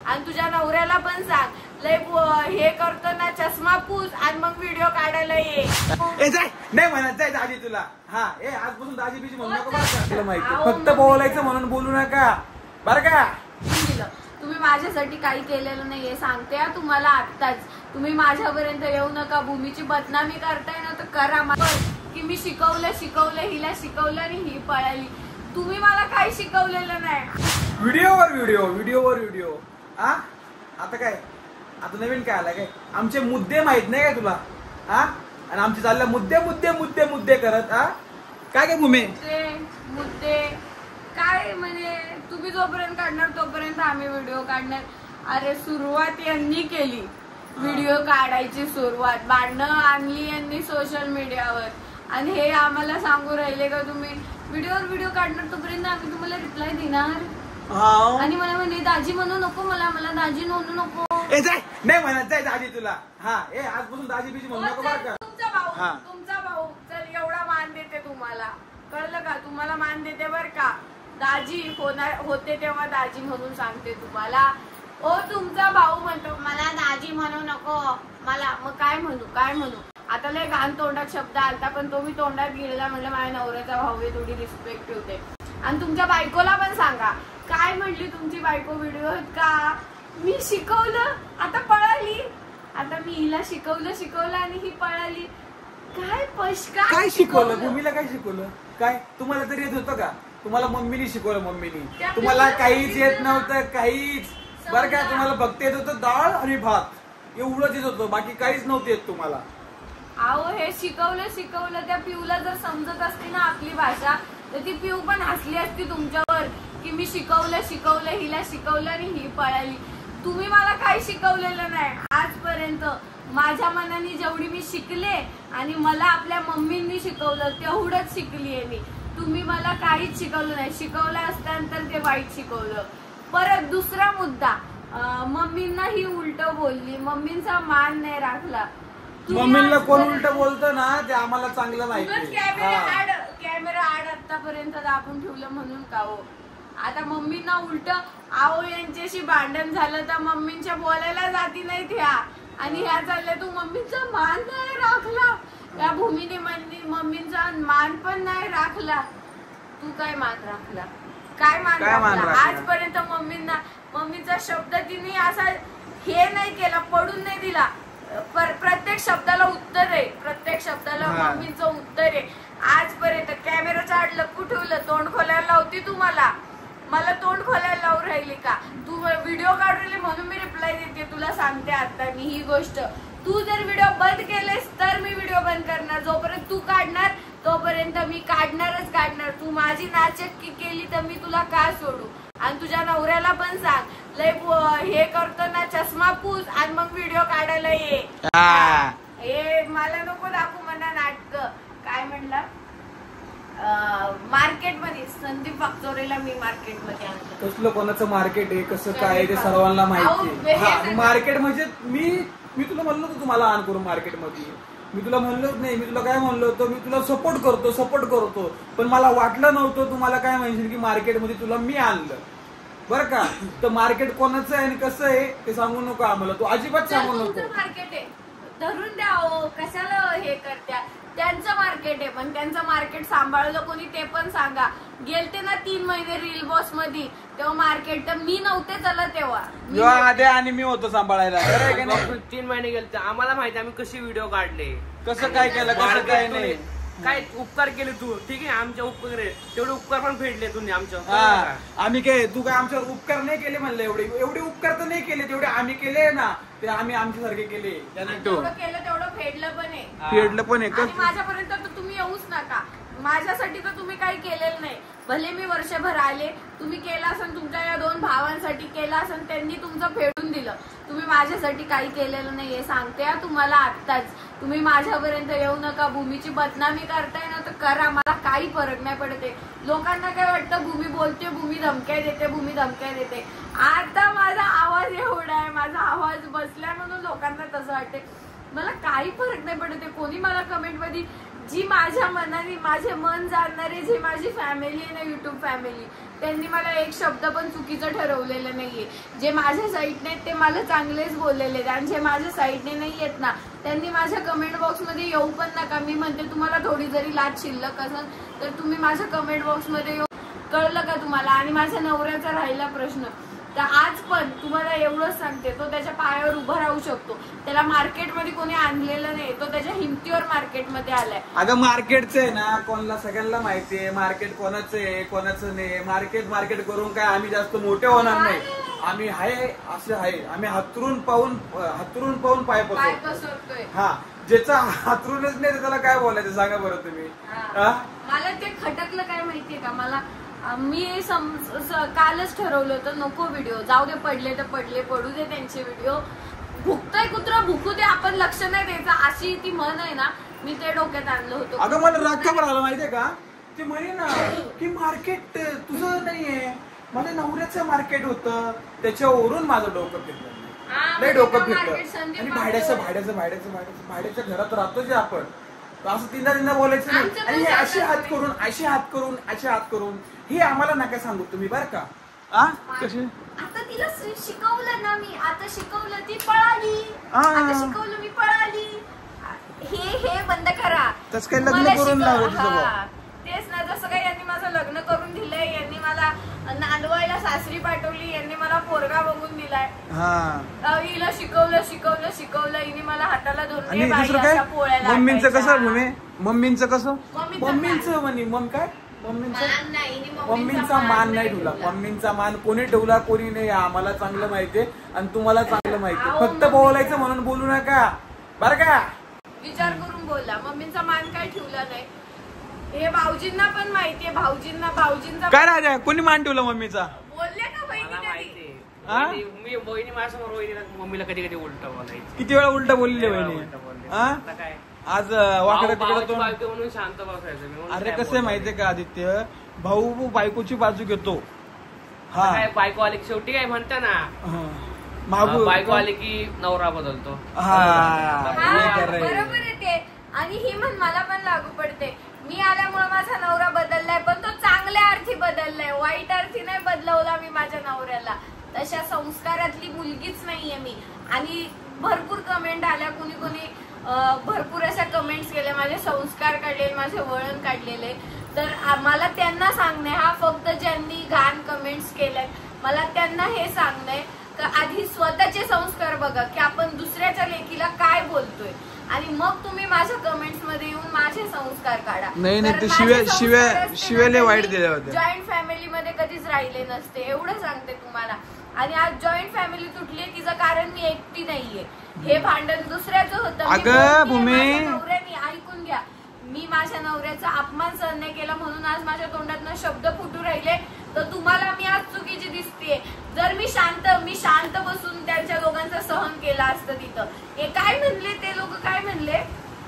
आणि तुझ्या नवऱ्याला पण सांग, लय हे करतो ना चष्मा पूस आणि मग व्हिडिओ काढायला ये. नाही म्हणत जाय दाजी तुला. हा आजपासून दाजी बिजी म्हणू नका बरं का. माहिती फक्त बोलायचं म्हणून बोलू नका बरं का. तुम्ही माझ्यासाठी काही केलेलं नाहीये सांगते तुम्हाला आत्ताच. तुम्ही माझ्यापर्यंत येऊ नका. भूमीची बदनामी करताय ना तर करा. की मी शिकवलं हिला शिकवलं आणि ही पळाली. तुम्ही मला काही शिकवलेलं नाही. व्हिडिओवर व्हिडिओ. हा आता काय, आता नवीन काय आला काय, आमचे मुद्दे माहित नाही काय तुला. हा आणि आमचे चालले मुद्दे करत. हा काय काय मुद्दे काय म्हणजे तुम्ही जोपर्यंत काढणार तोपर्यंत आम्ही व्हिडिओ काढणार. अरे सुरुवात यांनी केली व्हिडिओ काढायची सुरुवात. भांडणं आणली यांनी सोशल मीडियावर आणि हे आम्हाला सांगू राहिले का तुम्ही व्हिडिओ काढणार तोपर्यंत आम्ही तुम्हाला रिप्लाय देणार. आणि मला म्हणे दाजी म्हणू नको, मला दाजी म्हणू नको. नाही म्हणत जाय दाजी तुला. हा आजपासून दाजी बिजी म्हणू नको बरं का. तुमचा भाऊ चल एवढा मान देते तुम्हाला, कळलं का. तुम्हाला मान देते बर का. दाजी होते तेव्हा दाजी म्हणून सांगते तुम्हाला. तुमचा भाऊ म्हणतो मला दाजी म्हणू नको, मला मग काय म्हणू. आता लय घाण तोंडात शब्द आलता पण तो मी तोंडात गेलेला. म्हणलं माझ्या नवऱ्याचा भाऊ आहे, थोडी रिस्पेक्ट ठेवते. आणि तुमच्या बायकोला पण सांगा. काय म्हटली तुमची बायको व्हिडिओत का मी शिकवलं आता पळाली. आता मी हिला शिकवलं आणि ही पळाली. काय शिकवलं भूमीला, काय शिकवलं. काय तुम्हाला तरी येत होतं का. तुम्हाला मम्मीनी शिकवलं. तुम्हाला काहीच येत नव्हतं काहीच बरं का. तुम्हाला फक्त येत होतं डाळ आणि भात एवढंच येत होतं, बाकी काहीच नव्हतं येत तुम्हाला. हे शिकवलं त्या पिऊला जर समजत असती ना आपली भाषा तर ती पिऊ पण हसली असती तुमच्यावर की मी शिकवलं हिला शिकवलं आणि ही पळाली. तुम्ही मला काही शिकवलेलं नाही आजपर्यंत. माझ्या मनाने जेवढी मी शिकले आणि मला आपल्या मम्मींनी शिकवलं तेवढंच शिकलीये मी. तुम्ही मला काहीच शिकवलं नाही. शिकवलं असल्यानंतर ते वाईट शिकवलं. परत दुसरा मुद्दा, मम्मींना ही उलट बोलली, मम्मींचा मान नाही राखला. मम्मीला कोण उलट बोलतं ना ते आम्हाला चांगलं माहिती. कॅमेरा आतापर्यंत दाबून ठेवलं म्हणून का हो. आता मम्मींना उलट यांच्याशी भांडण झालं तर मम्मींच्या बोलायला जाती नाहीत ह्या. आणि ह्या चालल्या तू मम्मीचा मान नाही राखला. या भूमीने मम्मींचा मान पण नाही राखला. तू काय मान राखला. काय मान राखला आजपर्यंत. मम्मीचा शब्द तिने असा हे नाही केला, पडून नाही दिला. प्रत्येक शब्दाला उत्तर आहे. प्रत्येक शब्दाला मम्मीचं उत्तर आहे. आजपर्यंत कॅमेराचं आड लपू ठेवलं. तोंड खोलायला लावती तुम्हाला. मला तोंड खोलायला लावून राहिली का. तू व्हिडिओ काढले म्हणून मी रिप्लाय देते. तुला सांगते आता मी ही गोष्ट. तू जर व्हिडिओ बंद केलेस तर मी व्हिडिओ बंद करणार. जोपर्यंत तू काढणार तोपर्यंत मी काढणारच काढणार. तू माझी नाचक्की केली तर मी तुला का सोडू. आणि तुझ्या नवऱ्याला पण सांग, लय हे करतो ना चष्मा पूस आणि मग व्हिडिओ काढायला ये. हे मला नको दाखवू म्हणा नाटक. काय म्हणला मार्केटमध्ये संदीप वाकचोरेला मी मार्केटमध्ये आणलं. कसलं कोणाचं मार्केट आहे कसं काय ते सर्वांना माहिती. मार्केट म्हणजे मी तुला म्हणलो होतो तुम्हाला आण करून मार्केटमध्ये. मी तुला म्हणलोच नाही. मी तुला काय म्हणलो होतो, मी तुला सपोर्ट करतो पण मला वाटलं नव्हतं तुम्हाला काय म्हणशील की मार्केटमध्ये तुला मी आणलं बरं का. तर मार्केट कोणाचं आहे आणि कसं आहे ते सांगू नको आम्हाला. तू अजिबात सांगू नको. मार्केट आहे धरून द्या. कशाला हे करत्या. त्यांचं मार्केट आहे पण त्यांचं मार्केट सांभाळलं कोणी ते पण सांगा. गेलते ना 3 महिने रील बॉस मध्ये तेव्हा मार्केट तर मी नव्हते चला तेव्हा आणि मी होतो सांभाळायला. 3 महिने गेलते. आम्हाला माहिती आम्ही कशी व्हिडिओ काढले, कसं काय केलं, कसं काय नाही. काय उपकार केले तू. ठीक आहे आमच्या उपकार तेवढे उपकार पण फेडले तुम्ही आमच्या. आम्ही काय तू काय आमच्यावर उपकार नाही केले म्हणलं. एवढे उपकार तर नाही केले तेवढे आम्ही केले ना. ते आम्ही आमच्यासारखे केले. जेवढं केलं तेवढं फेडलं पण आहे. माझ्यापर्यंत तर तुम्ही येऊच नका. माझ्यासाठी तर तुम्ही काही केलेलं नाही. भले मी वर्षभर आले, तुम्ही केलं असेल तुमच्या या 2 भावांसाठी केलं असेल, त्यांनी तुमचं फेडून दिलं. तुम्ही माझ्यासाठी काही केलेलं नाहीये सांगते तुम्हाला आत्ताच. तुम्ही माझ्यापर्यंत येऊ नका. भूमीची बदनामी करताय ना तर करा. मला काही फरक नाही पडते. लोकांना काय वाटतं भूमी बोलते, भूमी धमक्या देते. आता माझा आवाज एवढा आहे, माझा आवाज बसलाय म्हणून लोकांना तसं वाटते. मला काही फरक नाही पडते. कोणी मला कमेंट मध्ये जी माझ्या मनाने माझे मन जाणणारे जे माझी फॅमिली आहे ना, युट्यूब फॅमिली, त्यांनी मला एक शब्द पण चुकीचं ठरवलेलं नाहीये. जे माझ्या साईडने ते मला चांगलेच बोललेले आणि जे माझ्या साईडने नाही आहेत ना, त्यांनी माझ्या कमेंट बॉक्स मध्ये येऊ पण नका. मी म्हणते तुम्हाला थोडी जरी लाज शिल्लक असेल तर तुम्ही माझ्या कमेंट बॉक्स मध्ये येऊ. कळलं का तुम्हाला? आणि माझ्या नवऱ्याचा राहिला प्रश्न, तर आज पण तुम्हाला एवढंच सांगते, तो त्याच्या पायावर उभं राहू शकतो. त्याला मार्केटमध्ये कोणी आणलेलं नाही, तो त्याच्या हिमतीवर मार्केटमध्ये आलाय. अगं मार्केटचं आहे ना, कोणाला सगळ्यांना माहितीये मार्केट कोणाचं आहे कोणाचं नाही. मार्केट करून काय आम्ही जास्त मोठे होणार नाही. आम्ही आहे असं आहे. आम्ही हातरून पाहून पाय पसरतोय. हा, ज्याचा हातरूनच नाही त्याला काय बोलायचं सांगा बरं तुम्ही. मला ते खटकलं काय माहितीये का, मला मी कालच ठरवलं होतं नको व्हिडिओ, जाऊ दे, पडले तर पडले, पडू दे त्यांचे व्हिडिओ, भुकतय कुत्रा भुकू दे, आपण लक्ष नाही द्यायचं, अशी ती म्हण आहे ना, मी ते डोक्यात आणलं होतं. अगं मला राग का आला माहितीये का, ते म्हणे ना की मार्केट तुझं नाहीये, माझ्या नवऱ्याचं मार्केट होतं, त्याच्यावरून माझं डोकं फिरलं, लय डोकं फिरलं. आणि भाड्याच्या घरात राहतो जे आपण, असं तीनदा बोलायचं नाही. आणि हे असे हात करून हे आम्हाला नका सांगू तुम्ही बरं का. कशी आता तिला शिकवलं ना मी, आता शिकवलं ती पळाली, आता शिकवलं मी पळाली. हे बंद करा. तसं काही लग्न करून तेच ना, जसं काही यांनी माझं लग्न करून दिलंय, यांनी मला नांदवायला सासरी पाठवली, यांनी मला पोरगा बघून दिलाय. हिला शिकवलं हिने मला हाताला धरून. मम्मींचं कसं मम्मींचं कसं म्हणे मग काय मम्मींचा मान नाही ठेवला. मम्मींचा मान कोणी ठेवला कोणी नाही आम्हाला चांगलं माहितीये आणि तुम्हाला चांगलं माहितीये. फक्त बोलायचं म्हणून बोलू नका बरं का. विचार करून बोला. मम्मींचा मान काय ठेवला नाही हे भाऊजींना पण माहितीये. भाऊजींचा काय राजा कोणी मान ठेवला मम्मीचा बोलले का बहिणी? मी बहिणी माझ्यासमोर वहिनीला मम्मीला कधी कधी उलट बोलायची. किती वेळा उलट बोलली बहिणी. आज वाकडं तिकडं म्हणून शांत बसायचं. अरे कसं माहितीये का आदित्य, भाऊ बायकोची बाजू घेतो. बायको आली शेवटी काय म्हणता ना, बायको आली की नवरा बदलतो. बरोबर आहे ते. आणि ही म्हण मला पण लागू पडते. मी आल्यामुळे माझा नवरा बदललाय, पण तो चांगल्या अर्थी बदललाय, वाईट अर्थी नाही बदलवला मी माझ्या नवऱ्याला. तशा संस्कारातली मुलगीच नाहीये मी. आणि भरपूर कमेंट आल्या, कोणी भरपूर अशा कमेंट्स केल्या, माझे संस्कार काढलेले, माझे वळण काढलेले. तर मला त्यांना सांगणे, हा फक्त ज्यांनी घाण कमेंट्स केल्यात मला त्यांना हे सांगणंय तर आधी स्वतःचे संस्कार बघा की आपण दुसऱ्याच्या लेकीला काय बोलतोय, आणि मग तुम्ही माझ्या कमेंट्स मध्ये येऊन माझे संस्कार काढा. नाही ते शिव्या वाईट दिल्या होत्या. जॉईंट फॅमिली मध्ये कधीच राहिले नसते, एवढं सांगते तुम्हाला. आणि आज जॉईंट फॅमिली तुटली तिचं कारण मी एकटी नाहीये. हे भांडण दुसऱ्याचं होतं. नवऱ्याने ऐकून घ्या, मी माझ्या नवऱ्याचा अपमान सहन नाही केला म्हणून आज माझ्या तोंडातनं शब्द फुटू राहिले. तर तुम्हाला मी आज चुकीची दिसतेय. जर मी शांत बसून त्यांच्या दोघांचा सहन केला असतं तिथं. हे काय म्हणले ते लोक, काय म्हणले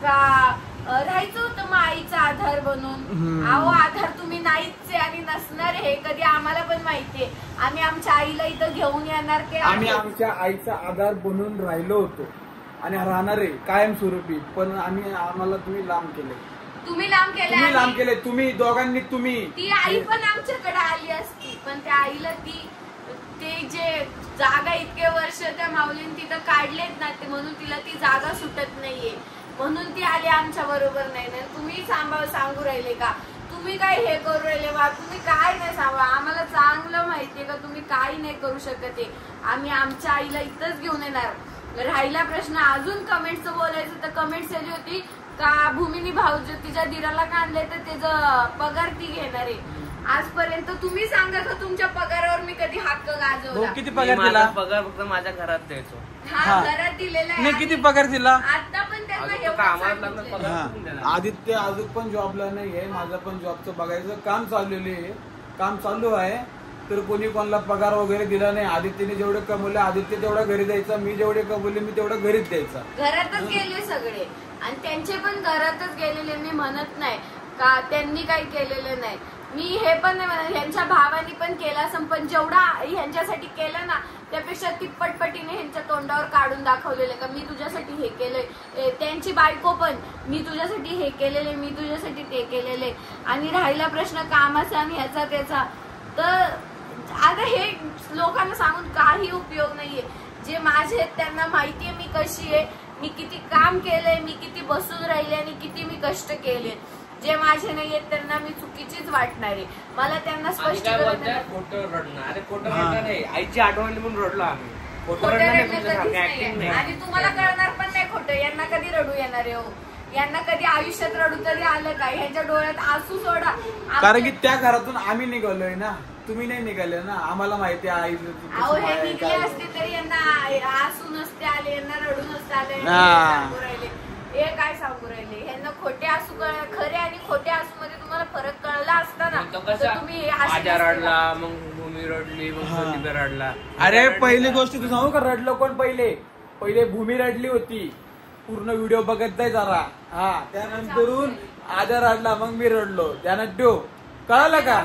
का राहायचं होतं मग आईचा आधार बनून. अहो आधार तुम्ही नाहीच आणि नसणार हे कधी आम्हाला पण माहितीये. आम्ही आमच्या आईला इथं घेऊन येणार ते. आम्ही आमच्या आईचा आधार बनून राहिलो होतो आणि राहणार आहे कायमस्वरूपी. पण आम्हाला तुम्ही लांब केले. तुम्ही लांब केले तुम्ही दोघांनी. ती आई पण आमच्याकडे आली असती, पण त्या आईला ते जे जागा इतके वर्ष त्या माऊलीने तिथं काढलेत ना, ते म्हणून तिला ती जागा सुटत नाहीये, म्हणून ती आली आमच्या बरोबर नाही. तुम्ही सांगू राहिले का तुम्ही काय हे करू राहिले बा, तुम्ही काय नाही सांगा. आम्हाला चांगलं माहितीये का तुम्ही काही नाही करू शकत. आम्ही आमच्या आईला इथंच घेऊन येणार. राहिला प्रश्न अजून कमेंटचं बोलायचं तर कमेंट्स आली होती का भूमीनी भाऊजी तिच्या दिराला का आणले तर त्याचा पगार ती घेणार आहे. आजपर्यंत तुम्ही सांगा का तुमच्या पगारावर मी कधी हक्क गाजवला? किती पगार दिला? पगार फक्त माझ्या घरात द्यायचो. घरात दिलेला आहे. किती पगार दिला? आता पण त्यांना आदित्य अजून पण जॉबला नाहीये. माझं पण जॉबचं बघायचं काम चालू आहे. तर कोणी कोणाला पगार वगैरे दिला नाही. आदित्यने जेवढे कमवले आदित्य तेवढा घरी द्यायचा, मी जेवढे कमवले मी तेवढा घरीच द्यायचा. घरातच गेले सगळे आणि त्यांचे पण घरातच गेलेले. मी म्हणत नाही का त्यांनी काही केलेलं नाही. मी हे पण नाही म्हणत, ह्यांच्या भावानी पण केलं असं, पण जेवढा ह्यांच्यासाठी केलं ना त्यापेक्षा तिप्पटपटीने ह्यांच्या तोंडावर काढून दाखवलेलं का मी तुझ्यासाठी हे केलंय. त्यांची बायको पण मी तुझ्यासाठी हे केलेले, मी तुझ्यासाठी ते केलेले. आणि राहिला प्रश्न कामाचा आणि ह्याचा त्याचा, तर आता हे लोकांना सांगून काही उपयोग नाहीये. जे माझे आहेत त्यांना माहितीये मी कशी आहे, मी किती काम केलंय, मी किती बसून राहिले आणि किती मी कष्ट केले. जे माझे नाहीयेत त्यांना मी चुकीचीच वाटणार आहे. मला त्यांना स्पष्ट खोटं रडणार. अरे खोटं रडणार नाही, आईची आठवण म्हणून रडलो आम्ही. खोटं रडणार नाही आणि तुम्हाला कळणार पण नाही खोटं. यांना कधी रडू येणार आहे हो, यांना कधी आयुष्यात रडू तरी आलं काय? ह्यांच्या डोळ्यात आसू सोडा. कारण की त्या घरातून आम्ही निघालोय ना, तुम्ही नाही निघाले ना. आम्हाला माहिती आहे आई हे निघले असते तरी यांना आसू नसते आले, यांना रडू नसते आले. हे काय सांगू राहिले? ह्यांना खोटे आसू खरे आणि खोटे आसू मध्ये तुम्हाला फरक कळला असता ना तर तुम्ही आजा रडला, मग भूमी रडली, मग संदीप रडला. अरे पहिली गोष्ट तू सांगू का, रडलो कोण पहिले भूमी रडली होती. पूर्ण व्हिडिओ बघत जाय जरा. हा, त्यानंतरून आजा रडला, मग मी रडलो. त्यानंतर कळालं का?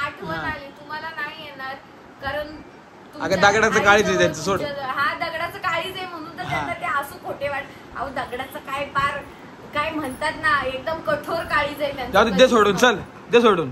आठवण आली तुम्हाला नाही येणार कारण अगं दगडाचं काळीच आहे त्यांचं, सोड. हा दगडाचं काळीच आहे म्हणून तर त्यांना ते आसू खोटे वाट. अहो दगडाचं काय पार काय म्हणतात ना, एकदम कठोर काळीज आहे त्यांचं. दे सोडून, चल दे सोडून.